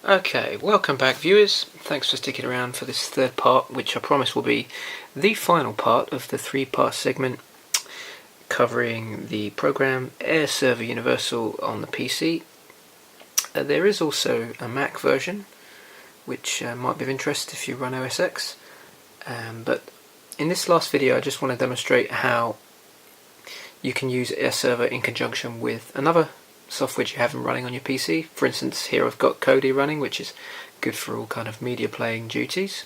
Okay, welcome back viewers. Thanks for sticking around for this third part, which I promise will be the final part of the three-part segment covering the program AirServer Universal on the PC. There is also a Mac version, which might be of interest if you run OS X. But in this last video I just want to demonstrate how you can use AirServer in conjunction with another software you have running on your PC. For instance, here I've got Kodi running, which is good for all kind of media playing duties.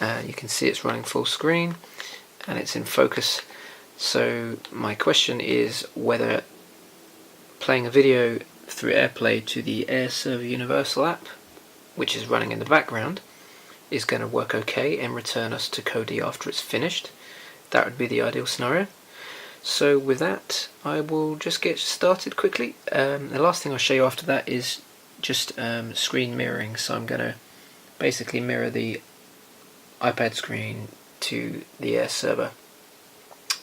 You can see it's running full screen and it's in focus. So my question is whether playing a video through AirPlay to the AirServer Universal app, which is running in the background, is going to work okay and return us to Kodi after it's finished. That would be the ideal scenario. So with that, I will just get started quickly. The last thing I'll show you after that is just screen mirroring. So I'm going to basically mirror the iPad screen to the AirServer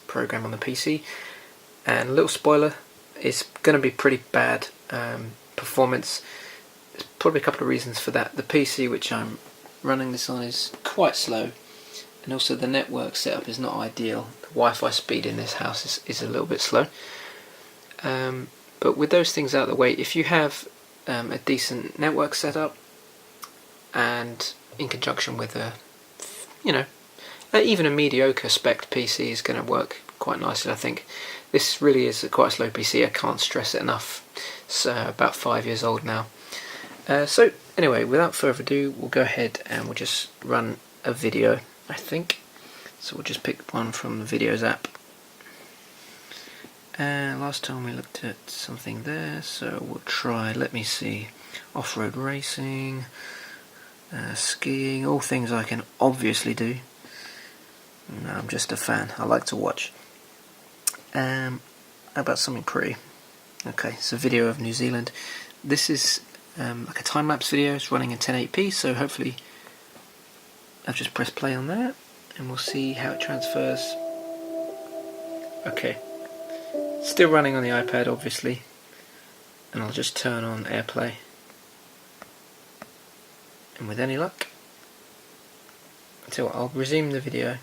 program on the PC. And a little spoiler, it's going to be pretty bad performance. There's probably a couple of reasons for that. The PC which I'm running this on is quite slow, and also the network setup is not ideal. The Wi-Fi speed in this house is a little bit slow. But with those things out of the way, if you have a decent network setup and in conjunction with a, even a mediocre spec PC is going to work quite nicely. I think this really is quite a slow PC. I can't stress it enough. It's about 5 years old now. So anyway, without further ado, we'll go ahead and we'll just run a video, I think. So we'll just pick one from the videos app. And last time we looked at something there, so we'll try, let me see, off-road racing, skiing, all things I can obviously do. No, I'm just a fan, I like to watch. How about something pretty? Okay, it's a video of New Zealand. This is like a time-lapse video. It's running in 1080p, so hopefully I've just pressed play on that and we'll see how it transfers. Okay, still running on the iPad obviously, and I'll just turn on AirPlay, and with any luck, so I'll resume the video.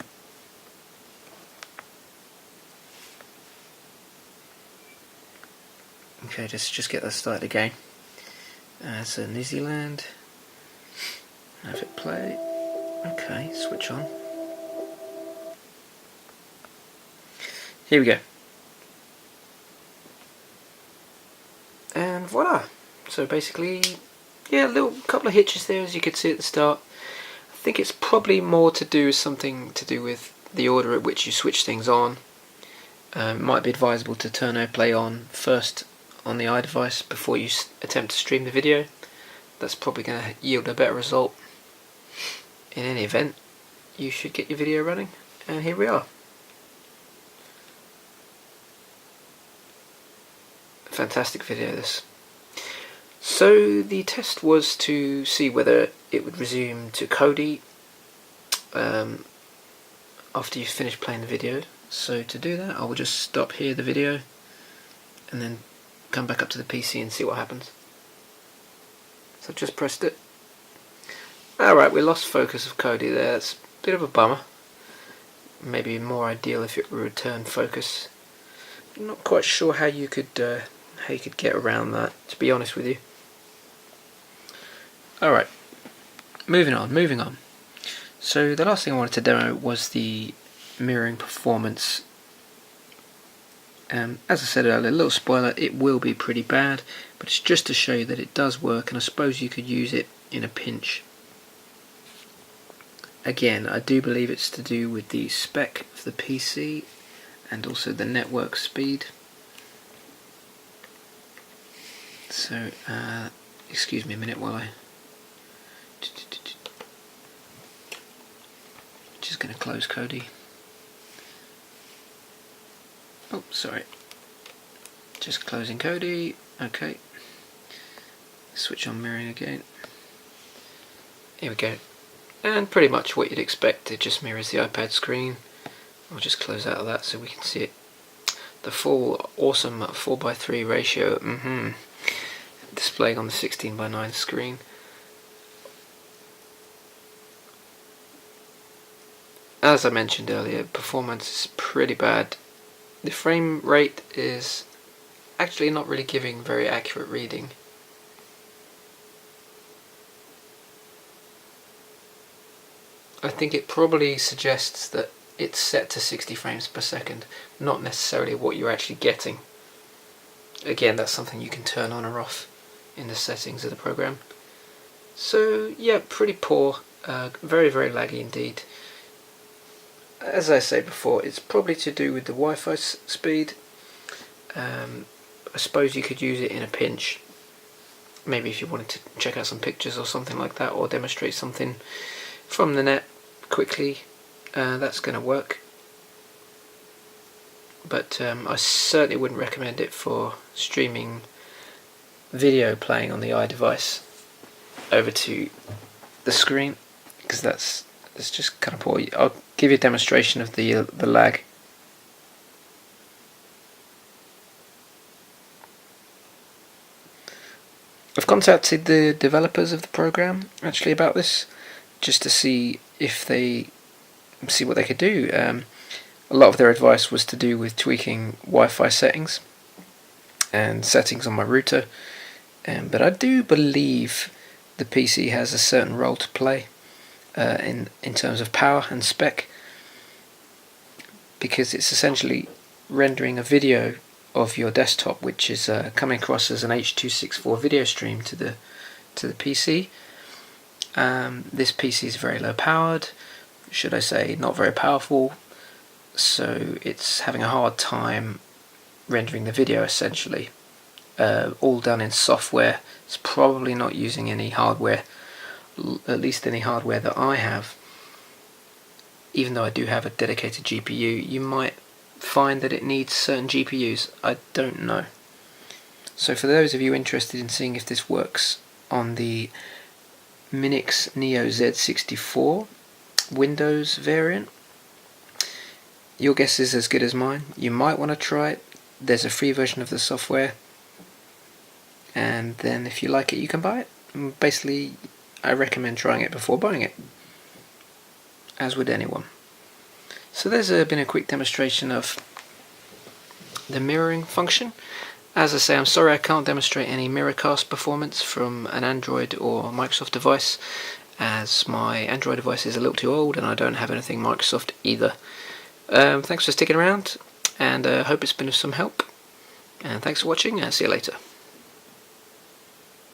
Okay, just get that started again. So New Zealand, have it play. Okay, switch on. Here we go. And voila. So basically, yeah, a little couple of hitches there as you could see at the start. I think it's probably more to do with something to do with the order at which you switch things on. It might be advisable to turn AirPlay on first on the iDevice before you attempt to stream the video. That's probably going to yield a better result. In any event, you should get your video running, and here we are. Fantastic video this. So the test was to see whether it would resume to Kodi after you finish playing the video. So to do that, I will just stop here the video and then come back up to the PC and see what happens. So I've just pressed it. Alright, we lost focus of Kodi there. That's a bit of a bummer. Maybe more ideal if it would return focus. I'm not quite sure how you could get around that, to be honest with you. Alright, moving on. So the last thing I wanted to demo was the mirroring performance. As I said earlier, a little spoiler, it will be pretty bad, but it's just to show you that it does work, and I suppose you could use it in a pinch. Again, I do believe it's to do with the spec of the PC and also the network speed. So, excuse me a minute while I just going to close Kodi. Oh, sorry. Just closing Kodi. Okay. Switch on mirroring again. Here we go. And pretty much what you'd expect, it just mirrors the iPad screen. I'll just close out of that so we can see it. The full awesome 4:3 ratio displaying on the 16:9 screen. as I mentioned earlier, performance is pretty bad. The frame rate is actually not really giving very accurate reading. I think it probably suggests that it's set to 60 frames per second, not necessarily what you're actually getting. Again, that's something you can turn on or off in the settings of the program. So yeah, pretty poor, very laggy indeed. As I say before, it's probably to do with the Wi-Fi speed. I suppose you could use it in a pinch. Maybe if you wanted to check out some pictures or something like that, or demonstrate something from the net quickly, that's going to work. But I certainly wouldn't recommend it for streaming video playing on the iDevice over to the screen, because that's just kind of poor. I'll give you a demonstration of the lag. I've contacted the developers of the program actually about this, just to see what they could do. A lot of their advice was to do with tweaking Wi-Fi settings and settings on my router, but I do believe the PC has a certain role to play in terms of power and spec, because it's essentially rendering a video of your desktop, which is coming across as an H.264 video stream to the PC. This PC is very low powered, should I say not very powerful, so it's having a hard time rendering the video essentially. All done in software. It's probably not using any hardware, at least any hardware that I have. Even though I do have a dedicated GPU, you might find that it needs certain GPUs. I don't know. So for those of you interested in seeing if this works on the Minix Neo Z64 Windows variant, your guess is as good as mine. You might want to try it. There's a free version of the software, and then if you like it, you can buy it. Basically, I recommend trying it before buying it, as would anyone. So there's been a quick demonstration of the mirroring function. As I say, I'm sorry I can't demonstrate any Miracast performance from an Android or Microsoft device, as my Android device is a little too old and I don't have anything Microsoft either. Thanks for sticking around, and I hope it's been of some help. And thanks for watching, and see you later.